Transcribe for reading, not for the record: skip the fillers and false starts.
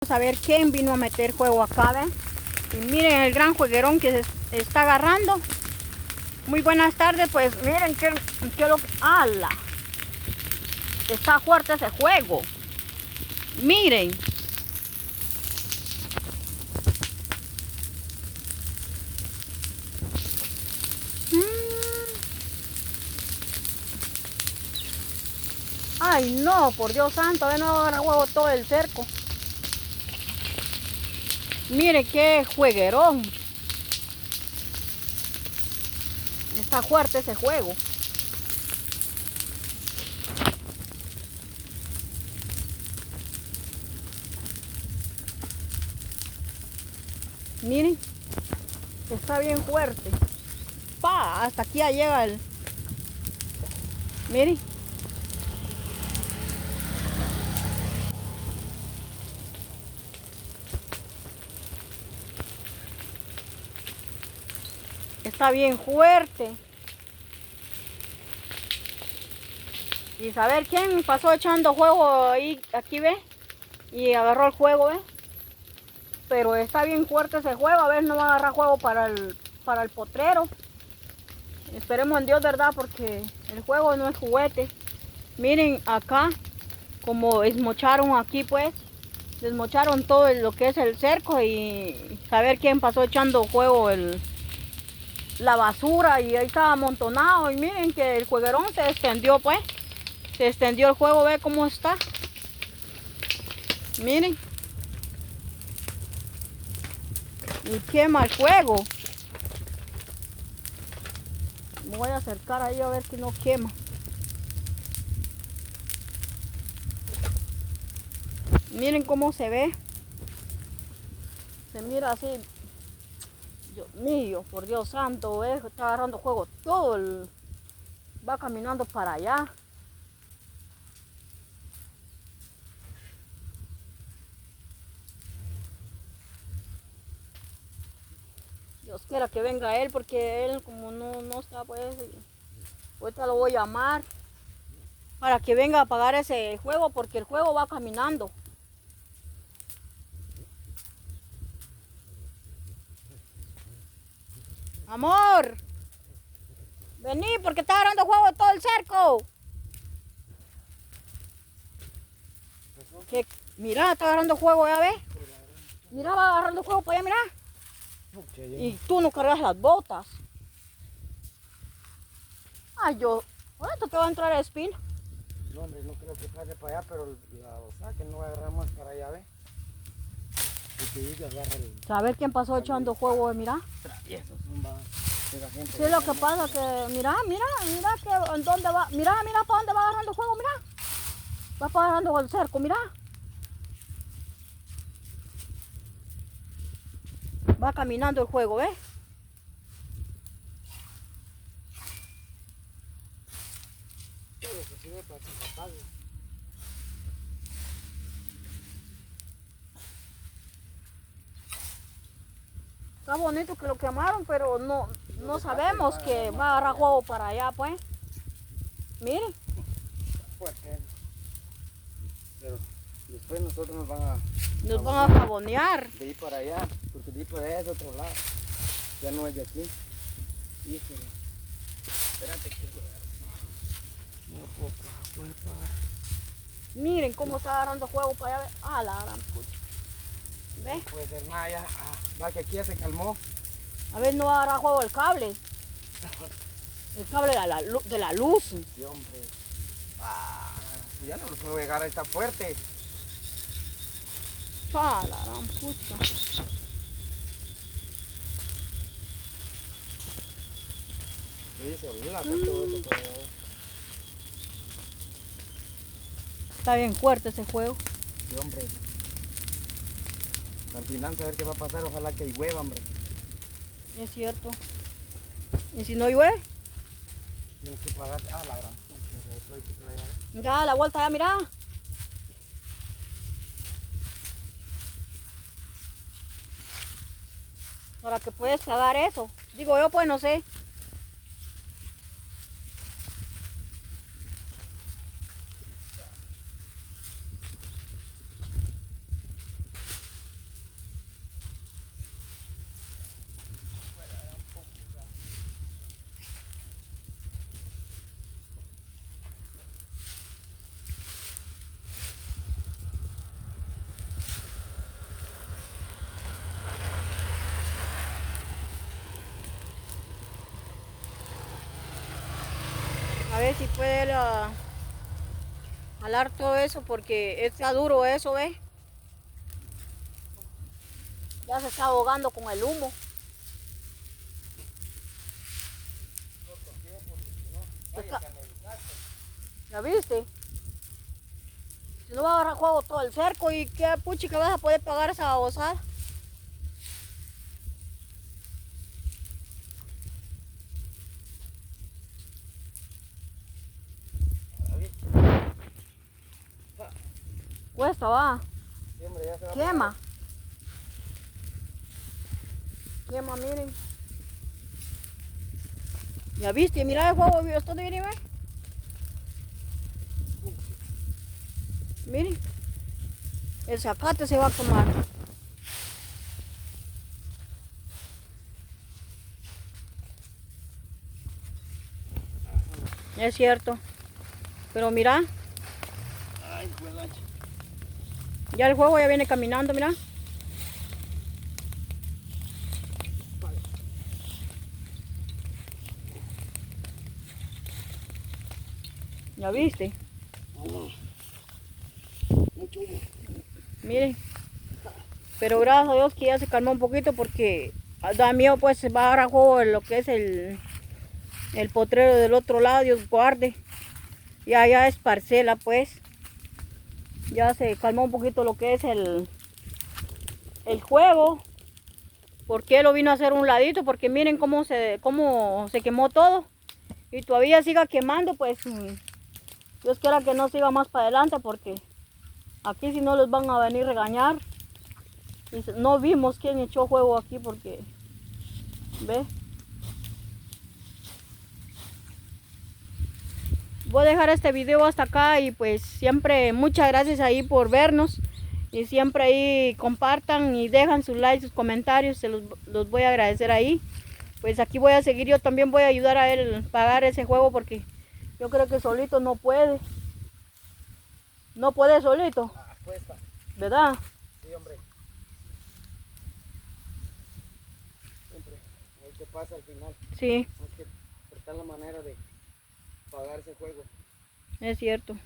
A ver quién vino a meter juego acá, ¿ven? Y miren el gran jueguerón que se está agarrando. Muy buenas tardes, pues miren que lo que... ¡Hala! Está fuerte ese juego. Miren. Ay no, por Dios santo, a ver, no agarra juego todo el cerco. Mire qué jueguerón. Está fuerte ese juego. Miren, está bien fuerte. ¡Pa! Hasta aquí ya llega el... Miren. Está bien fuerte. Y saber quién pasó echando juego ahí, aquí ve, y agarró el juego, ve. Pero está bien fuerte ese juego, a ver, no va a agarrar juego para el potrero. Esperemos en Dios, ¿verdad? Porque el juego no es juguete. Miren acá, como desmocharon aquí, pues, desmocharon todo lo que es el cerco y saber quién pasó echando juego la basura y ahí estaba amontonado. Y miren que el jueguerón se extendió, pues. Se extendió el juego, ve cómo está. Miren. Y quema el juego. Me voy a acercar ahí a ver si no quema. Miren cómo se ve. Se mira así. Dios mío, por Dios santo, está agarrando juego todo va caminando para allá. Dios quiera que venga él, porque él como no está, pues, ahorita lo voy a llamar para que venga a apagar ese juego, porque el juego va caminando. Amor, vení porque está agarrando juego todo el cerco. Que, mira, está agarrando juego, ya ves. Mira, va agarrando juego para allá, mira. Y tú no cargas las botas. Ay, ahorita te va a entrar el espino. No, hombre, no creo que pase para allá, pero que no agarramos para allá, ¿ves? Porque ella agarra el... Saber quién pasó echando juego, mira. Traviesos, gente. Sí, lo que pasa que, mira que en dónde va, mira para dónde va agarrando juego, mira. Va para agarrando el cerco, mira. Va caminando el juego, ¿ves? Está bonito que lo quemaron, pero no sabemos que va a agarrar juego para allá, pues. Miren. Fuerte. Pero después nosotros Nos van a jabonear. de ir para allá, porque de ir para allá es otro lado. Ya no es de aquí. Híjole. Espérate que no puedo pagar. Miren cómo está agarrando juego para allá. Ah, la gran pucha. ¿Ves? Puede ser nada ya. Va que aquí ya se calmó. A ver, no va a agarrar juego el cable. El cable de la luz. Sí, hombre. Ya no lo puedo llegar, está fuerte. Ah, la gran pucha. Sí, se olvida todo eso. Está bien fuerte ese juego. Sí, hombre. Al final, a ver qué va a pasar. Ojalá que llueva, hombre. Es cierto. ¿Y si no llueve? Tienes que pagar. La gran pucha. Mira, la vuelta ya, mira. Para que puedes pagar eso. Digo yo, pues no sé. ver si puede él, jalar todo eso porque está duro eso, ¿ves? Ya se está ahogando con el humo. ¿Ya viste? Si no va a agarrar juego todo el cerco y qué puchi que vas a poder pagar esa babosada. Cuesta, va. Sí, hombre, ya se va a Quema. Quema, miren. Ya viste, mira el juego, esto de viene, miren. El zacate se va a quemar. Es cierto. Pero mira, Ay, cuelacha. ya el juego ya viene caminando, mira. ¿Ya viste? Mucho humo. Miren. Pero gracias a Dios que ya se calmó un poquito porque da miedo, pues se va a agarrar juego en lo que es el potrero del otro lado, Dios guarde. Ya es parcela, pues. Ya se calmó un poquito lo que es el juego. ¿Por qué lo vino a hacer un ladito? Porque miren cómo se quemó todo. Y todavía siga quemando, pues Dios quiera que no siga más para adelante porque aquí si no les van a venir a regañar. Y no vimos quién echó juego aquí porque, ¿ve? Voy a dejar este video hasta acá y pues siempre muchas gracias ahí por vernos. Y siempre ahí compartan y dejan sus likes, sus comentarios, los voy a agradecer ahí. Pues aquí voy a seguir, yo también voy a ayudar a él a pagar ese juego porque yo creo que solito no puede. No puede solito, Cuesta. ¿verdad? Sí, hombre. Siempre. Ahí te pasa al final. Sí, Hay que tratar la manera de pagar ese juego. es cierto.